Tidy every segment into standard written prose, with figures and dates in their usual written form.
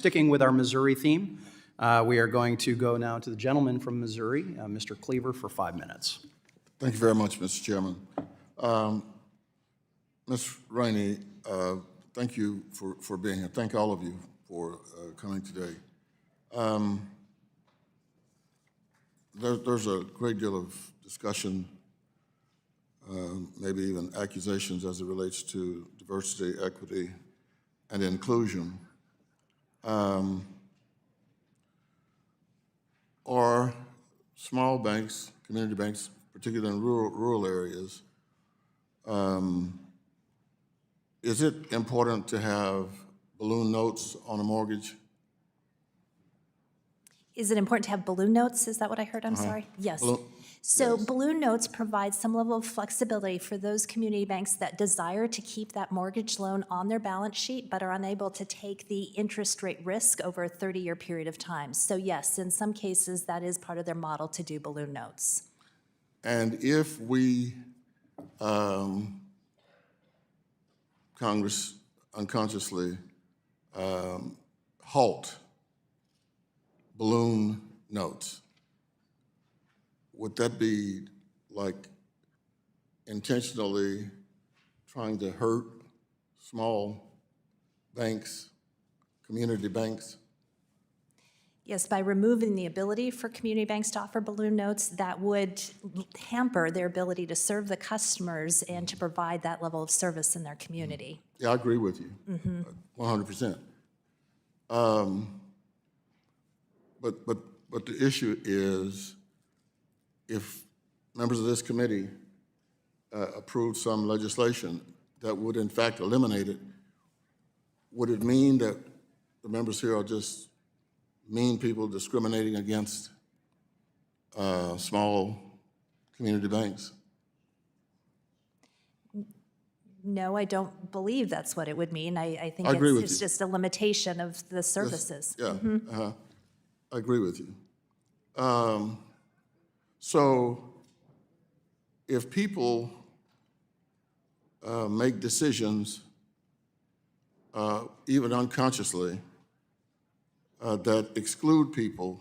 Sticking with our Missouri theme, we are going to go now to the gentleman from Missouri, Mr. Cleaver, for 5 minutes. Thank you very much, Mr. Chairman. Ms. Rainey, thank you for being here. Thank all of you for coming today. There's a great deal of discussion, maybe even accusations as it relates to diversity, equity, and inclusion. Or small banks, community banks, particularly in rural areas, is it important to have balloon notes on a mortgage? Is it important to have balloon notes? Is that what I heard? I'm sorry. Yes. Balloon notes provide some level of flexibility for those community banks that desire to keep that mortgage loan on their balance sheet but are unable to take the interest rate risk over a 30-year period of time. So yes, in some cases, that is part of their model to do balloon notes. And if we, Congress unconsciously halt balloon notes, would that be like intentionally trying to hurt small banks, community banks? Yes, by removing the ability for community banks to offer balloon notes, that would hamper their ability to serve the customers and to provide that level of service in their community. Yeah, I agree with you, 100%. But the issue is, if members of this committee approved some legislation that would in fact eliminate it, would it mean that the members here are just mean people discriminating against small community banks? No, I don't believe that's what it would mean. I think it's just a limitation of the services. Yes, yeah, I agree with you. So if people make decisions, even unconsciously, that exclude people,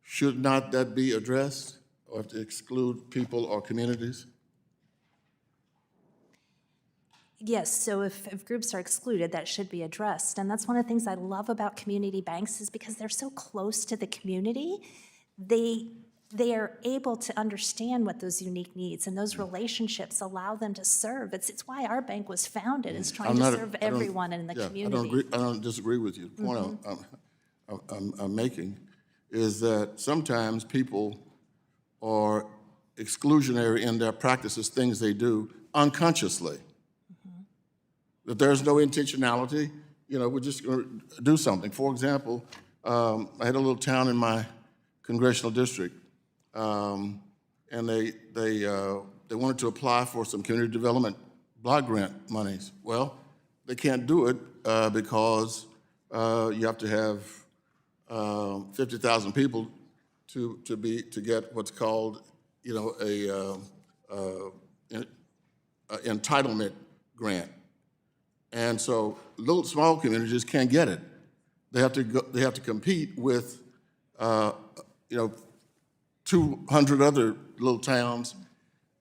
should not that be addressed, or to exclude people or communities? Yes, so if groups are excluded, that should be addressed. And that's one of the things I love about community banks, is because they're so close to the community, they are able to understand what those unique needs and those relationships allow them to serve. It's why our bank was founded, is trying to serve everyone in the community. I don't disagree with you. The point I'm making is that sometimes people are exclusionary in their practices, things they do unconsciously. That there's no intentionality, we're just going to do something. For example, I had a little town in my congressional district, and they wanted to apply for some community development block grant monies. Well, they can't do it because you have to have 50,000 people to get what's called, a entitlement grant. And so small communities can't get it. They have to compete with 200 other little towns.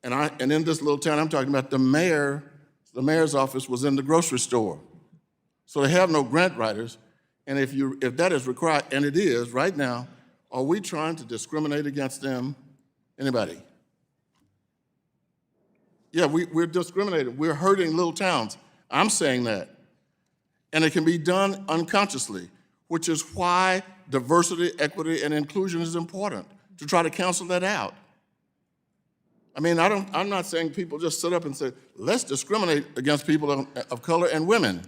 And in this little town I'm talking about, the mayor's office was in the grocery store. So they have no grant writers. And if that is required, and it is right now, are we trying to discriminate against them? Anybody? Yeah, we're discriminating. We're hurting little towns. I'm saying that. And it can be done unconsciously, which is why diversity, equity, and inclusion is important, to try to cancel that out. I mean, I'm not saying people just sit up and say, let's discriminate against people of color and women.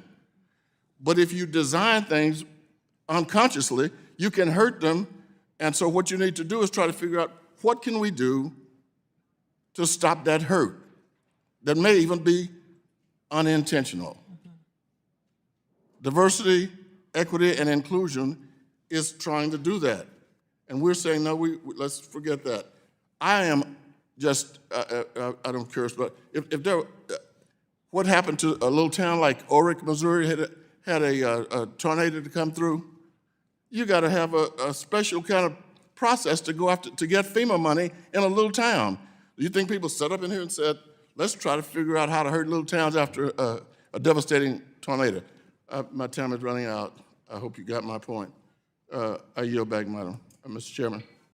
But if you design things unconsciously, you can hurt them. And so what you need to do is try to figure out, what can we do to stop that hurt that may even be unintentional? Diversity, equity, and inclusion is trying to do that. And we're saying, no, let's forget that. I am just, I don't care, but if there, what happened to a little town like Orick, Missouri, had a tornado to come through, you got to have a special kind of process to go after to get FEMA money in a little town. Do you think people sat up in here and said, let's try to figure out how to hurt little towns after a devastating tornado? My time is running out. I hope you got my point. I yield back, Madam, Mr. Chairman.